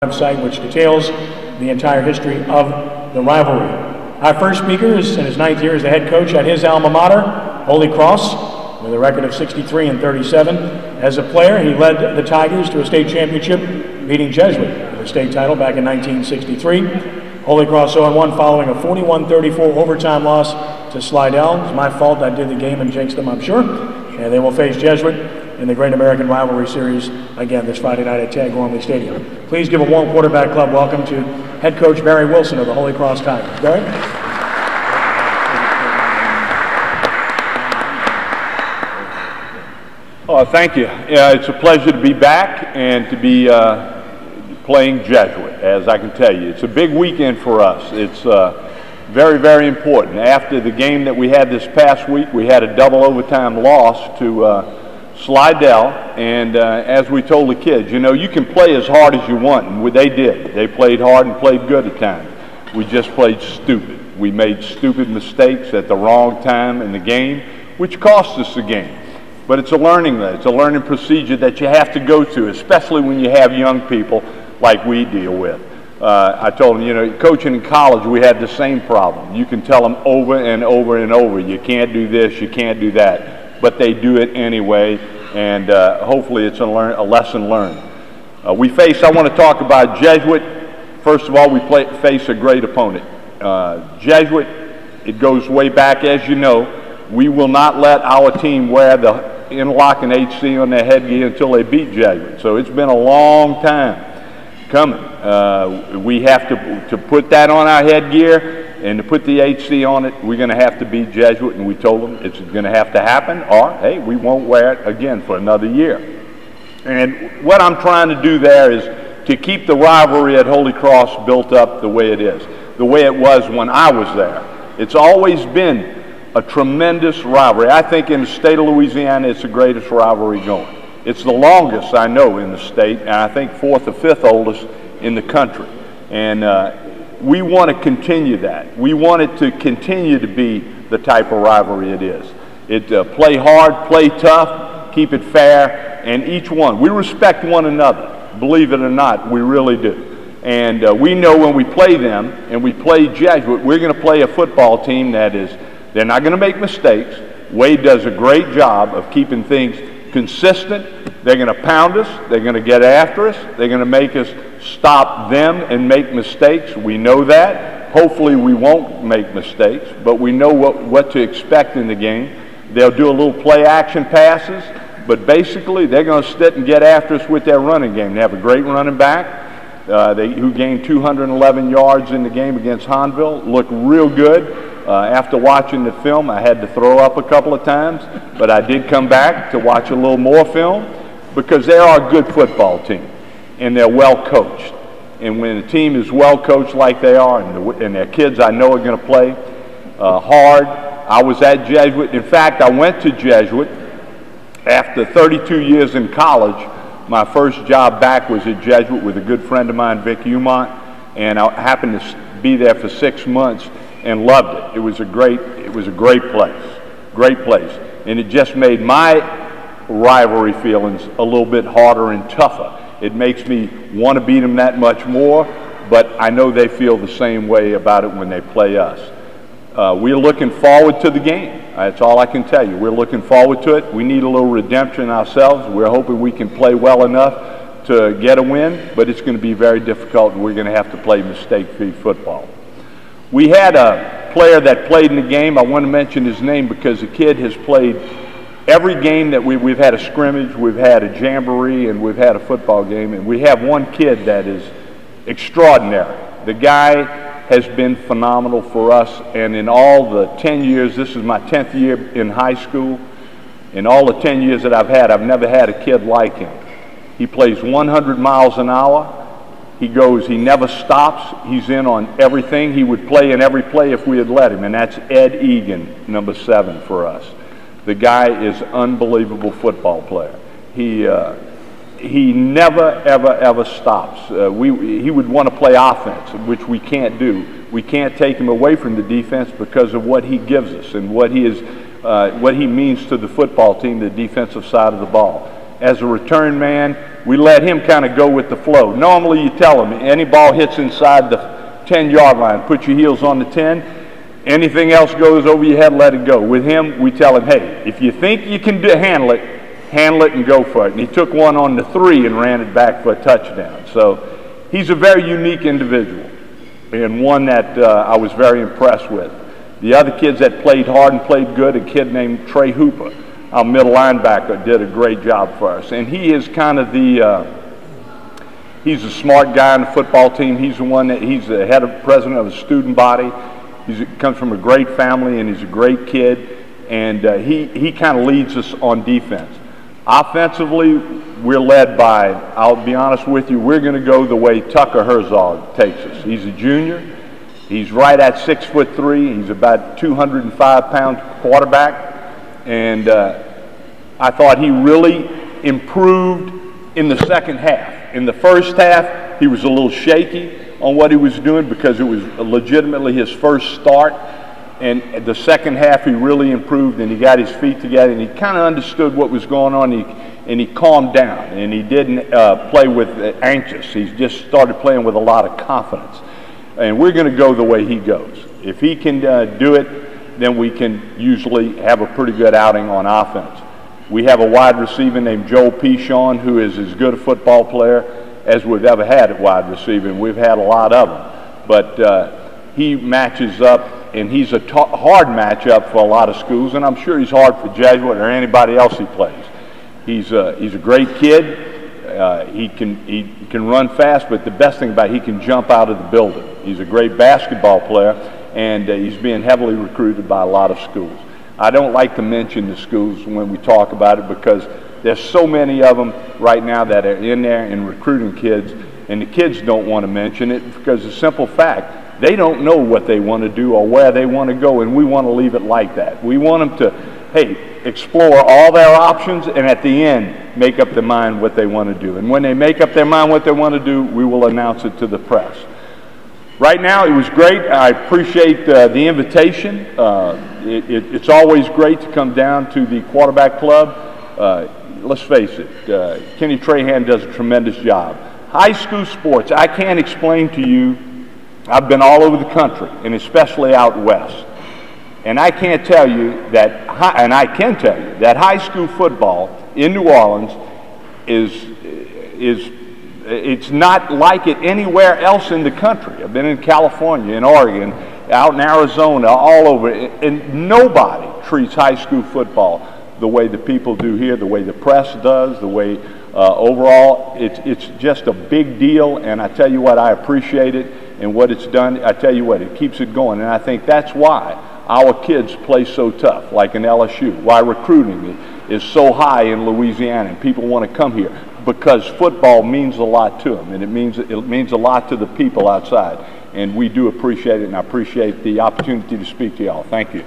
website which details the entire history of the rivalry. Our first speaker is in his 9th year as the head coach at his alma mater, Holy Cross, with a record of 63-37. As a player, he led the Tigers to a state championship, beating Jesuit for the state title back in 1963. Holy Cross 0-1 following a 41-34 overtime loss to Slidell. It's my fault I did the game and jinxed them, I'm sure. And they will face Jesuit in the Great American Rivalry Series again this Friday night at Tad Gormley Stadium. Please give a warm quarterback club welcome to head coach Barry Wilson of the Holy Cross Tigers. Barry? Oh, thank you. Yeah, it's a pleasure to be back and to be playing Jesuit, as I can tell you. It's a big weekend for us. It's very, very important. After the game that we had this past week, we had a double overtime loss to Slidell, and as we told the kids, you know, you can play as hard as you want, and they did. They played hard and played good at times. We just played stupid. We made stupid mistakes at the wrong time in the game, which cost us the game. But it's a learning procedure that you have to go through, especially when you have young people like we deal with. I told them, you know, coaching in college, we had the same problem. You can tell them over and over and over, you can't do this, you can't do that, but they do it anyway, and hopefully it's a lesson learned. I want to talk about Jesuit. First of all, we face a great opponent. Jesuit, it goes way back, as you know. We will not let our team wear the interlock and HC on their headgear until they beat Jesuit. So it's been a long time coming. We have to put that on our headgear, and to put the HC on it, we're going to have to beat Jesuit, and we told them it's going to have to happen, or, hey, we won't wear it again for another year. And what I'm trying to do there is to keep the rivalry at Holy Cross built up the way it is, the way it was when I was there. It's always been a tremendous rivalry. I think in the state of Louisiana, it's the greatest rivalry going. It's the longest, I know, in the state, and I think 4th or 5th oldest in the country. And we want to continue that. We want it to continue to be the type of rivalry it is. Play hard, play tough, keep it fair, and each one. We respect one another. Believe it or not, we really do. And we know when we play them, and we play Jesuit, we're going to play a football team that is, they're not going to make mistakes. Wade does a great job of keeping things consistent. They're going to pound us. They're going to get after us. They're going to make us stop them and make mistakes. We know that. Hopefully we won't make mistakes, but we know what to expect in the game. They'll do a little play action passes, but basically they're going to sit and get after us with their running game. They have a great running back who gained 211 yards in the game against Hanville. Looked real good. After watching the film, I had to throw up a couple of times, but I did come back to watch a little more film because they are a good football team, and they're well coached. And when a team is well coached like they are, and their kids I know are going to play hard. I was at Jesuit. In fact, I went to Jesuit after 32 years in college. My first job back was at Jesuit with a good friend of mine, Vic Umont, and I happened to be there for 6 months. And loved it. It was a great place, and it just made my rivalry feelings a little bit harder and tougher. It makes me want to beat them that much more, but I know they feel the same way about it when they play us. We're looking forward to the game. That's all I can tell you. We're looking forward to it. We need a little redemption ourselves. We're hoping we can play well enough to get a win, but it's going to be very difficult, and we're going to have to play mistake-free football. We had a player that played in the game. I want to mention his name because the kid has played every game that we've had a scrimmage, we've had a jamboree, and we've had a football game. And we have one kid that is extraordinary. The guy has been phenomenal for us. And in all the 10 years, this is my 10th year in high school. In all the 10 years that I've never had a kid like him. He plays 100 miles an hour. He never stops. He's in on everything. He would play in every play if we had let him, and that's Ed Egan, number 7 for us. The guy is an unbelievable football player. He never, ever stops. He would want to play offense, which we can't do. We can't take him away from the defense because of what he gives us and what he means to the football team, the defensive side of the ball. as a return man. We let him kind of go with the flow. Normally you tell him, any ball hits inside the 10-yard line, put your heels on the 10. Anything else goes over your head, let it go. With him, we tell him, hey, if you think you can handle it and go for it. And he took one on the 3 and ran it back for a touchdown. So he's a very unique individual and one that I was very impressed with. The other kids that played hard and played good, a kid named Trey Hooper, our middle linebacker, did a great job for us. And he is kind of he's a smart guy on the football team. He's the head of president of the student body. He comes from a great family, and he's a great kid. And he kind of leads us on defense. Offensively, we're led by, I'll be honest with you, we're going to go the way Tucker Herzog takes us. He's a junior. He's right at 6'3". He's about 205-pound quarterback. And I thought he really improved in the second half. In the first half, he was a little shaky on what he was doing because it was legitimately his first start. And the second half, he really improved, and he got his feet together, and he kind of understood what was going on, and he calmed down, and he didn't play with anxious. He just started playing with a lot of confidence. And we're going to go the way he goes. If he can do it, then we can usually have a pretty good outing on offense. We have a wide receiver named Joel Pichon, who is as good a football player as we've ever had at wide receiver, and we've had a lot of them. But he matches up, and he's a hard matchup for a lot of schools, and I'm sure he's hard for Jesuit or anybody else he plays. He's a great kid. He can run fast, but the best thing about it, he can jump out of the building. He's a great basketball player, and he's being heavily recruited by a lot of schools. I don't like to mention the schools when we talk about it because there's so many of them right now that are in there and recruiting kids, and the kids don't want to mention it because the simple fact, they don't know what they want to do or where they want to go, and we want to leave it like that. We want them to, hey, explore all their options, and at the end, make up their mind what they want to do. And when they make up their mind what they want to do, we will announce it to the press. Right now, it was great. I appreciate the invitation. It's always great to come down to the quarterback club. Let's face it, Kenny Trahan does a tremendous job. High school sports, I can't explain to you. I've been all over the country, and especially out west. And I can't tell you that, and I can tell you that high school football in New Orleans it's not like it anywhere else in the country. I've been in California, in Oregon, out in Arizona, all over, and nobody treats high school football the way the people do here, the way the press does, the way overall, it's just a big deal, and I tell you what, I appreciate it, and what it's done, I tell you what, it keeps it going, and I think that's why our kids play so tough, like in LSU, why recruiting is so high in Louisiana, and people want to come here, because football means a lot to them, and it means a lot to the people outside, and we do appreciate it, and I appreciate the opportunity to speak to y'all. Thank you.